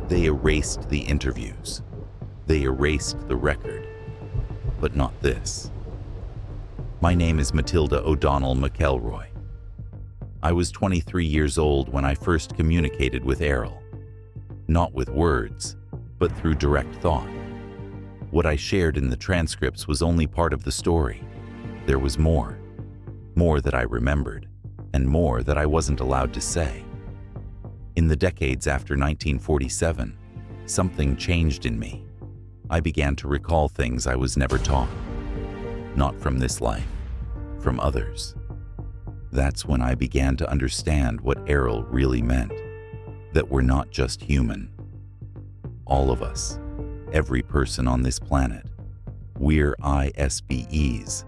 They erased the interviews. They erased the record. But not this. My name is Matilda O'Donnell MacElroy. I was 23 years old when I first communicated with Airl. Not with words, but through direct thought. What I shared in the transcripts was only part of the story. There was more. More that I remembered, and more that I wasn't allowed to say. In the decades after 1947, something changed in me. I began to recall things I was never taught. Not from this life, from others. That's when I began to understand what Airl really meant. That we're not just human. All of us, every person on this planet, we're ISBEs,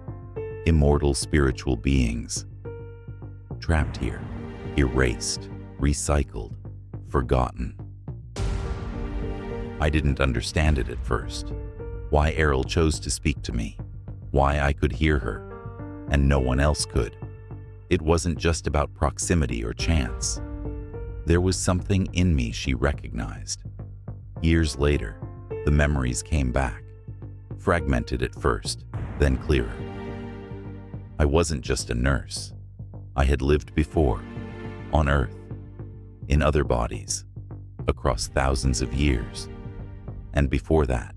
immortal spiritual beings. Trapped here, erased, recycled, forgotten. I didn't understand it at first. Why Airl chose to speak to me. Why I could hear her, and no one else could. It wasn't just about proximity or chance. There was something in me she recognized. Years later, the memories came back, fragmented at first, then clearer. I wasn't just a nurse. I had lived before, on Earth, in other bodies, across thousands of years. And before that,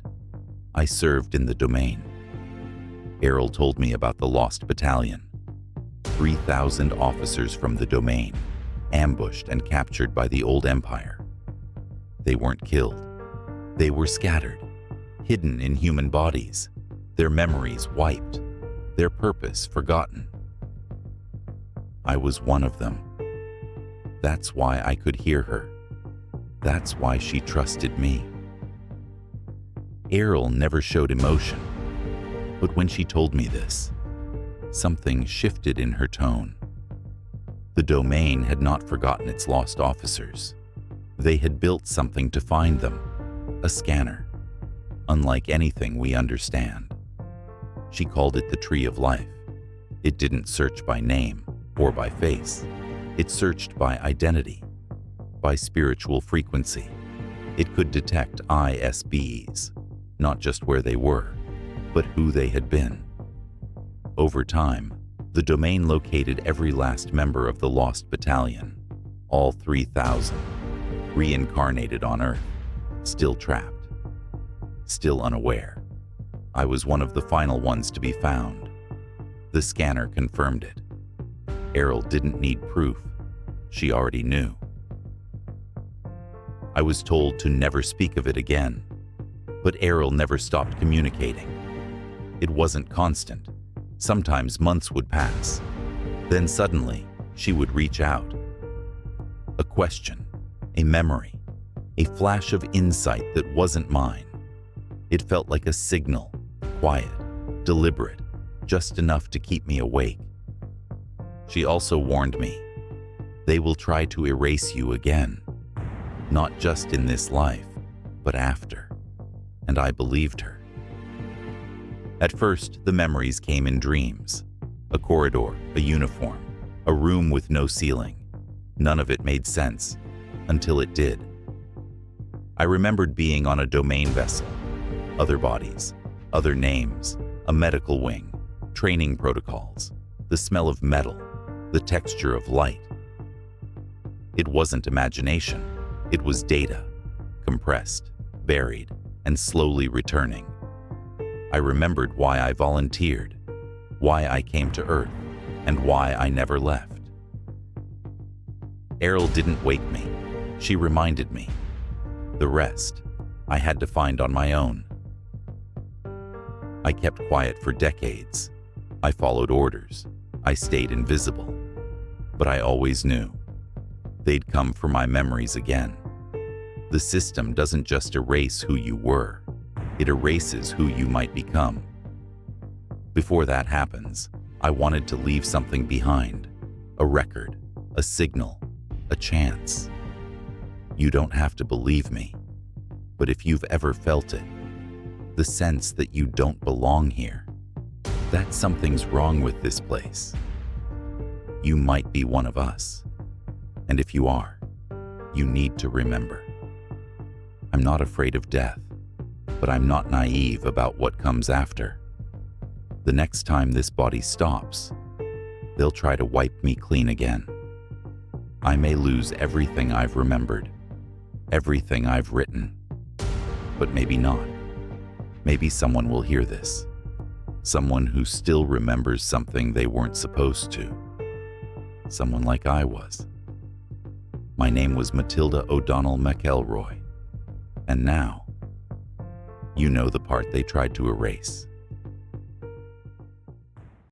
I served in the domain. Airl told me about the Lost Battalion. 3,000 officers from the domain, ambushed and captured by the old empire. They weren't killed. They were scattered, hidden in human bodies, their memories wiped, their purpose forgotten. I was one of them. That's why I could hear her. That's why she trusted me. Airl never showed emotion, but when she told me this, something shifted in her tone. The domain had not forgotten its lost officers. They had built something to find them, a scanner, unlike anything we understand. She called it the Tree of Life. It didn't search by name or by face. It searched by identity, by spiritual frequency. It could detect ISBs, not just where they were, but who they had been. Over time, the domain located every last member of the Lost Battalion, all 3,000, reincarnated on Earth, still trapped, still unaware. I was one of the final ones to be found. The scanner confirmed it. Airl didn't need proof. She already knew. I was told to never speak of it again, but Airl never stopped communicating. It wasn't constant. Sometimes months would pass. Then suddenly, she would reach out. A question, a memory, a flash of insight that wasn't mine. It felt like a signal, quiet, deliberate, just enough to keep me awake. She also warned me, they will try to erase you again, not just in this life, but after. And I believed her. At first, the memories came in dreams. A corridor, a uniform, a room with no ceiling. None of it made sense, until it did. I remembered being on a domain vessel, other bodies, other names, a medical wing, training protocols, the smell of metal, the texture of light. It wasn't imagination, it was data, compressed, buried, and slowly returning. I remembered why I volunteered, why I came to Earth, and why I never left. Airl didn't wake me. She reminded me. The rest, I had to find on my own. I kept quiet for decades. I followed orders. I stayed invisible. But I always knew. They'd come for my memories again. The system doesn't just erase who you were. It erases who you might become. Before that happens, I wanted to leave something behind. A record, a signal, a chance. You don't have to believe me, but if you've ever felt it, the sense that you don't belong here, that something's wrong with this place. You might be one of us, and if you are, you need to remember. I'm not afraid of death, but I'm not naive about what comes after. The next time this body stops, they'll try to wipe me clean again. I may lose everything I've remembered, everything I've written, but maybe not. Maybe someone will hear this. Someone who still remembers something they weren't supposed to. Someone like I was. My name was Matilda O'Donnell MacElroy. And now, you know the part they tried to erase.